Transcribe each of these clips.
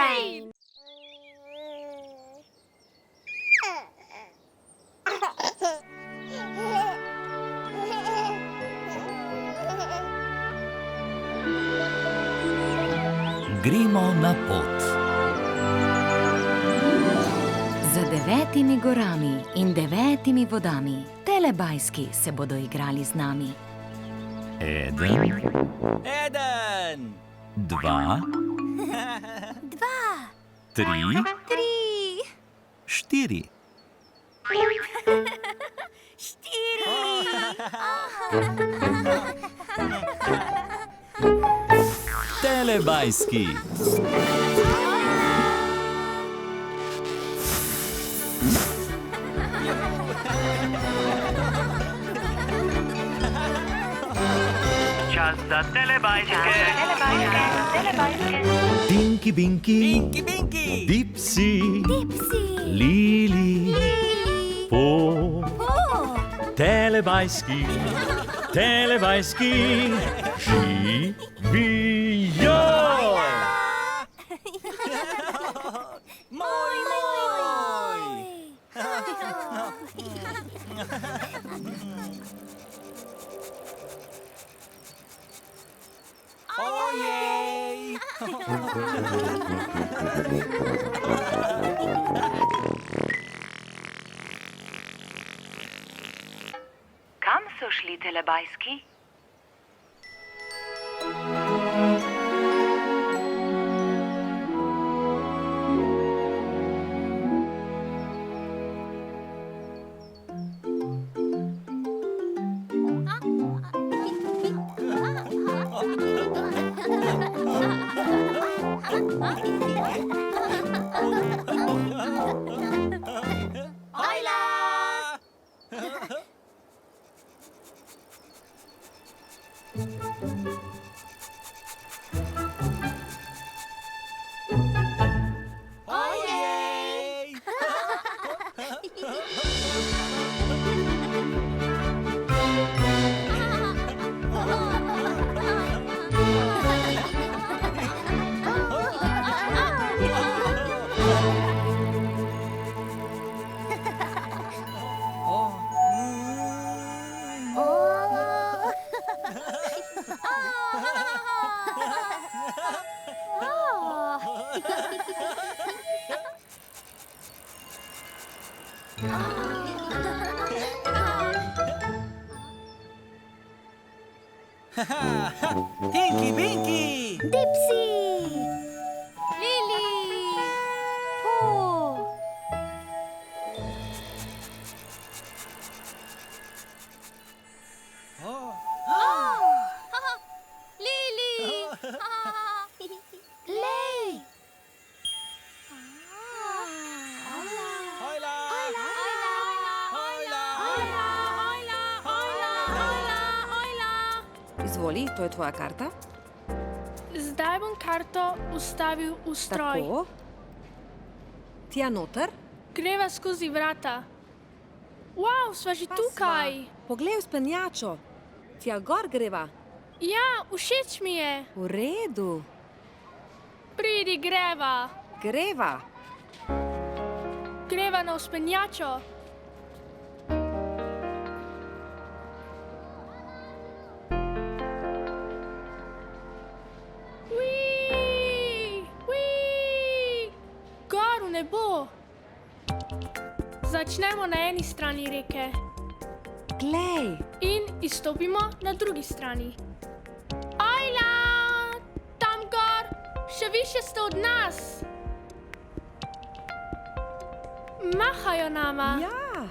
fajn! Gremo na pot. Za 9 gorami in 9 vodami Telebajski se bodo igrali z nami. 1, 2, 3, 4. Telebajski. Čas za telebajske. Dinky Binky, Dipsy, Lili, Po, Telebajski, živijo! Moj! Ojej! Kam so šli Telebajski? Tinky Binky! Dipsy! Lili! Po! Lili! Lej! Hojla! Izvoli, to je tvoja karta. Zdaj bom karto ustavil v stroj. Tako. Tja noter. Greva skozi vrata. Wow, sva že tukaj. Poglej v spenjačo. Tja gor greva. Ja, všeč mi je. V redu. Pridi, greva. Greva. Greva na vzpenjačo. Gor v nebo. Začnemo na eni strani reke Glej. in izstopimo na drugi strani. Ajla! Tam gor, še više ste od nas. Mahajo nama. Ja.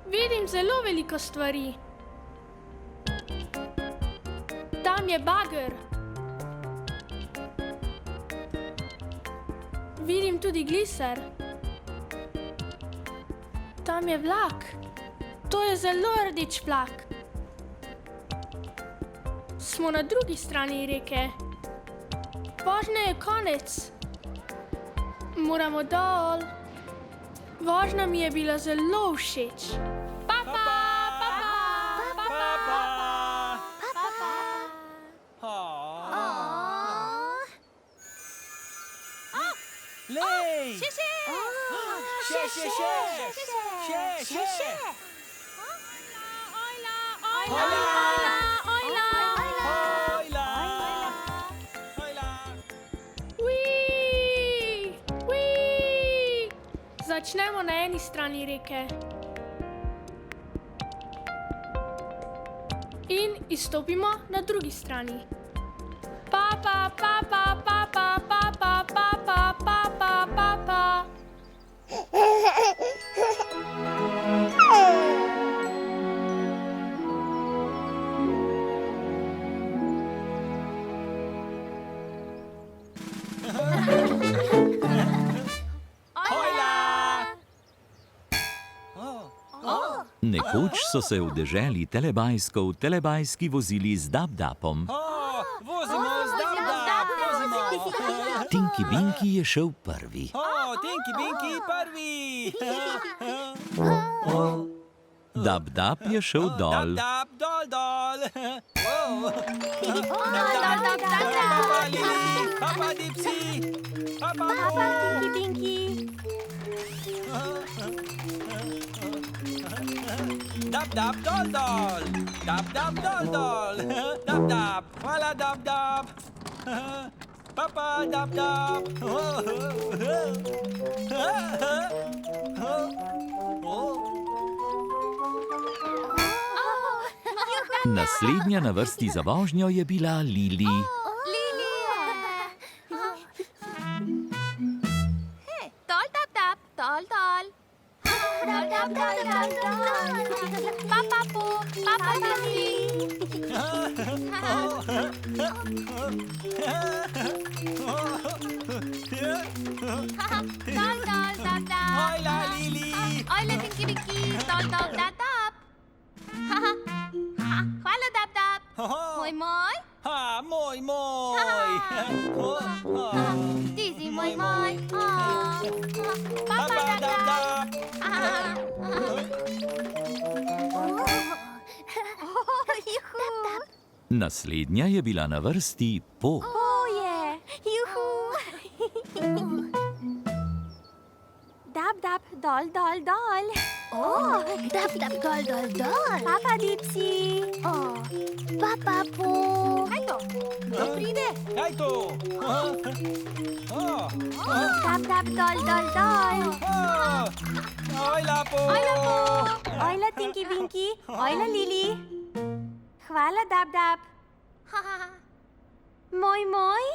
Vidim zelo veliko stvari. Tam je bager. Vidim tudi gliser. Tam je vlak. To je zelo rdeč vlak. Smo na drugi strani reke. Vožnje je konec. Moramo dol. Vožnja mi je bila zelo všeč. Papa! Lej! Še. Še. Ojla. Hojla! Wii. Začnemo na eni strani reke. In izstopimo na drugi strani. Pa. Nekoč so se v deželi Telebajsko v Telebajski vozili z dab-dabom. Vozimo z dab-dab, vozimo. Tinky Binky je šel prvi. Tinky Binky prvi. Dab-dab je šel dol. Dab, dol. Papa Dipsy. Papa. Tinky Binky. Dab, dol. Dab, dol. Dab. Hvala, dab. Papa, dab. Naslednja na vrsti za vožnjo je bila Lili. Dol. Papa Dipsy. Hojla, Lili. Ojla, Tinky Binky. Dol. Hvala, dab. Moj. Moj. Ti si moj. Papa, dab. Naslednja je bila na vrsti Po. Juhu. Dab, dol. Dab, dol. Papa Dipsy. Papa Po. Kaj to? Kdo pride? Kaj to? Dab, dol. Hojla, Po. Ojla, Tinky Binky. Ojla, Lili. Hvala, dab. Moj. Moj.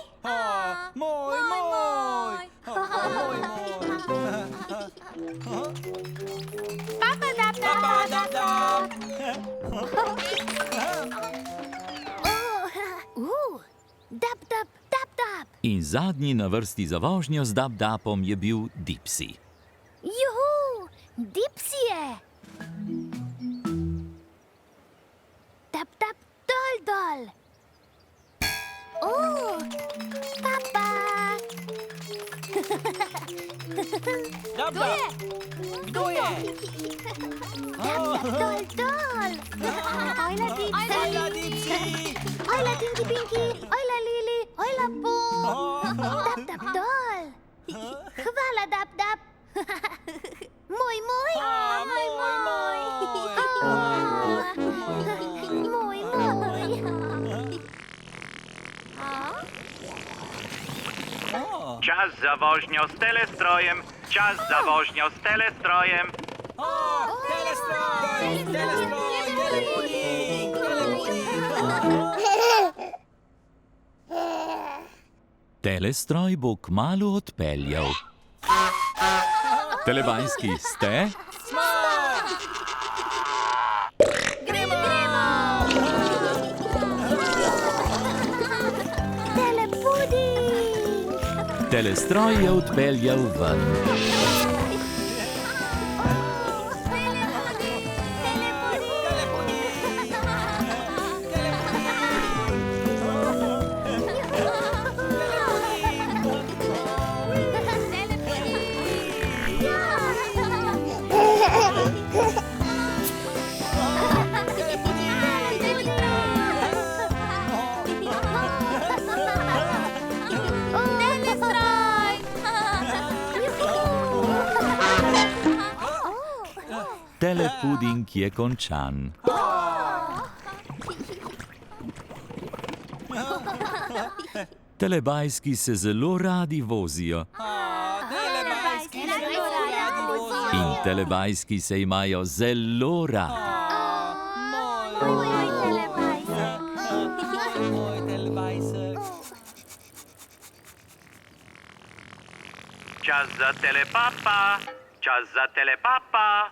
Papa, dab. Dab. In zadnji na vrsti za vožnjo z dab-dabom je bil Dipsy. Juhu, Dipsy je. Dab, dol. Papa. Kdo je? Dol. Ojla, Dipsy. Ojla, Tinky Binky. Ojla, Lili. Ojla, Po. Dab, dol. Hvala, dab. Moj. Moj. Čas za vožnjo s telestrojem. Telestroj bo kmalu odpeljal. Telebajski ste? Telestroj je odpeljal ven. telepuding je končan. Telebajski se zelo radi vozijo Telebajski se zelo radi vozijo. in telebajski se imajo zelo radi. Moj Telebajsek. telebajsek. Čas za telepapa. Čas za telepapa.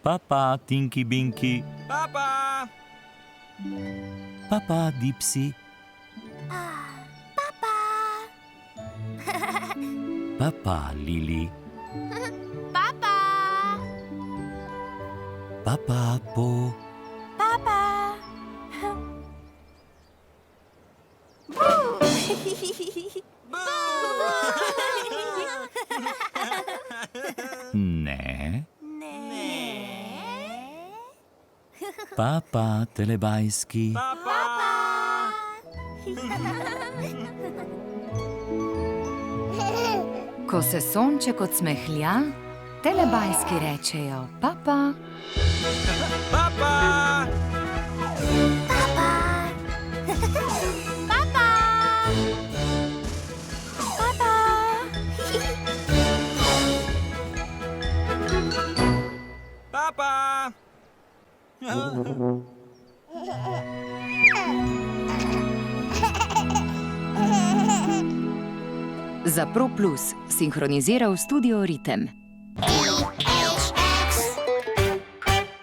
Papa, Tinky Binky. Papa. Papa, Dipsy. Papa. Papa, Lili. Papa. Papa, Po. Papa. Ne. Papa, telebajski. Ko se sonček odsmehlja, telebajski rečejo papa. Papa. Papa. Za Pro Plus sinhroniziral studio Ritem.